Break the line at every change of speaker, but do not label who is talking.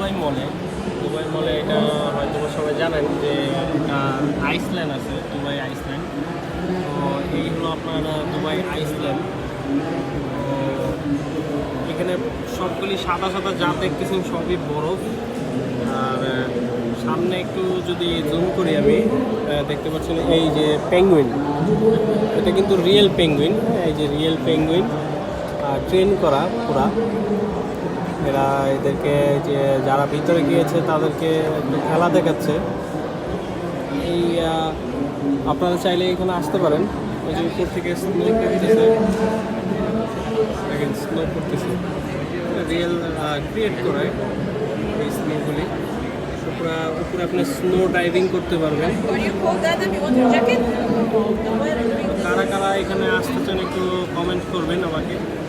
Dubai মলে এটা হয়তো সবাই জানেন যে একটা আইসল্যান্ড আছে, দুবাই আইসল্যান্ড। তো এই হলো আপনার দুবাই আইসল্যান্ড। তো এখানে সবগুলি সাদা সাদা যা দেখতেছেন সবই বরফ। আর সামনে একটু যদি জুম করি আমি, দেখতে পাচ্ছেন এই যে পেঙ্গুইন, এটা কিন্তু রিয়েল পেঙ্গুইন। এই যে রিয়েল পেঙ্গুইন ট্রেন করা পুরা। এরা এদেরকে যে যারা ভিতরে গিয়েছে তাদেরকে একটু খেলা দেখাচ্ছে। এই আপনারা চাইলে এখানে আসতে পারেন। ওই যে উপর থেকে স্নো করতেছে, দেখেন স্নো করতেছে, রিয়েল ক্রিয়েট করে এই স্নোগুলি। উপরে আপনি স্নো ডাইভিং করতে পারবেন।
Are you cold, Adam? You want your jacket?
কারা কারা এখানে আসতে চান একটু কমেন্ট করবেন আমাকে।